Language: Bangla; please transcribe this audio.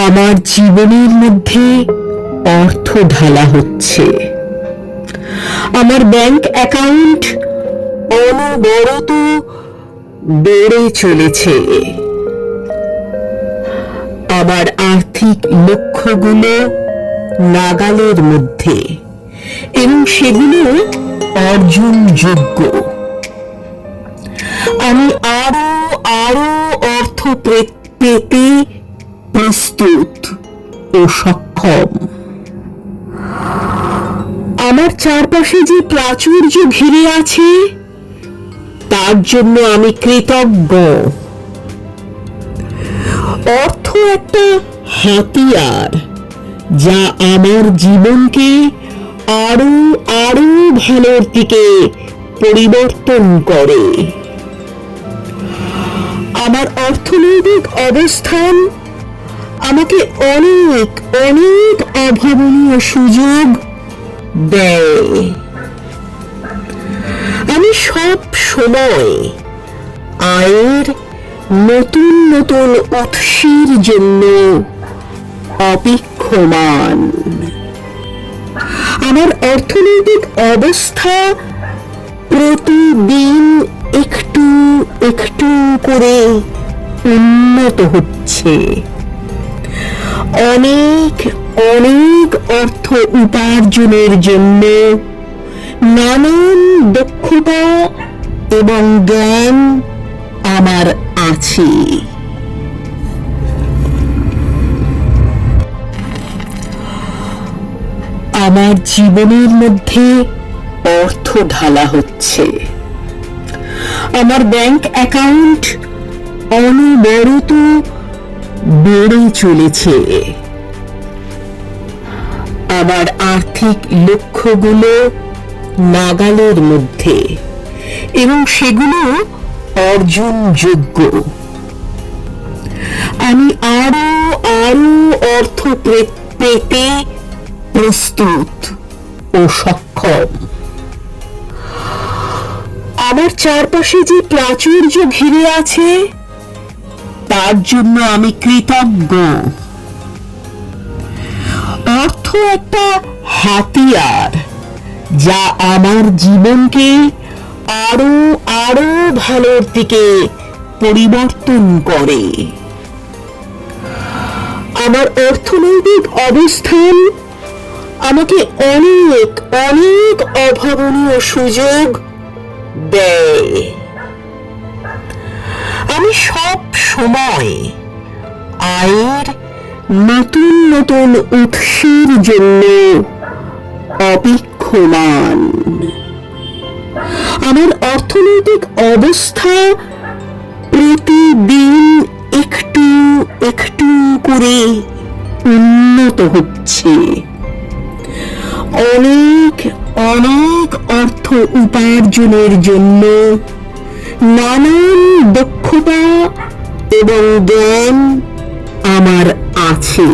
আমার জীবনের মধ্যে অর্থ ঢালা হচ্ছে। আমার ব্যাংক অ্যাকাউন্ট অনবরত বেড়ে চলেছে। আমার আর্থিক লক্ষ্যগুলো নাগালের মধ্যে এবং সেগুলো অর্জনযোগ্য। আমি আরো আরো অর্থ পেতে প্রস্তুত ও সক্ষম। আমার চারপাশে যে প্রাচুর্য ঘিরে আছে তার জন্য আমি কৃতজ্ঞ। অর্থ একটা হাতিয়ার যা আমার জীবনকে আরো আরো ভালোর দিকে পরিবর্তন করে। আমার অর্থনৈতিক অবস্থান আমাকে অনেক অনেক অভাবনীয় সুযোগ দেয়। আমি সব সময় আয়ের নতুন নতুন উৎসের জন্য অপেক্ষমান। আমার অর্থনৈতিক অবস্থা প্রতিদিন একটু একটু করে উন্নত হচ্ছে। অনেক অনেক অর্থ উপার্জনের জন্য নানান দক্ষতা এবং জ্ঞান আমার আছে। আমার জীবনের মধ্যে অর্থ ঢালা হচ্ছে। আমার ব্যাংক অ্যাকাউন্ট অনবরত বেড়ে চলেছে। আমার আর্থিক লক্ষ্যগুলো নাগালের মধ্যে এবং সেগুলো অর্জনযোগ্য। আমি আরো আরো অর্থ পেতে প্রস্তুত ও সক্ষম। আমার চারপাশে যে প্রাচুর্য ঘিরে আছে তার জন্য আমি কৃতজ্ঞ। অর্থ একটা হাতিয়ার যা আমার জীবনকে আরো আরো ভালোর দিকে পরিবর্তন করে। আমার অর্থনৈতিক অবস্থান আমাকে অনেক অনেক অভাবনীয় সুযোগ দেয়। আমি সব সময় আয়ের নতুন নতুন উৎসের জন্য অপেক্ষমান। আমার অর্থনৈতিক অবস্থা প্রতিদিন একটু একটু করে উন্নত হচ্ছে। অনেক অনেক অর্থ উপার্জনের জন্য নানান দক্ষতা এবং জ্ঞান আমার আছে।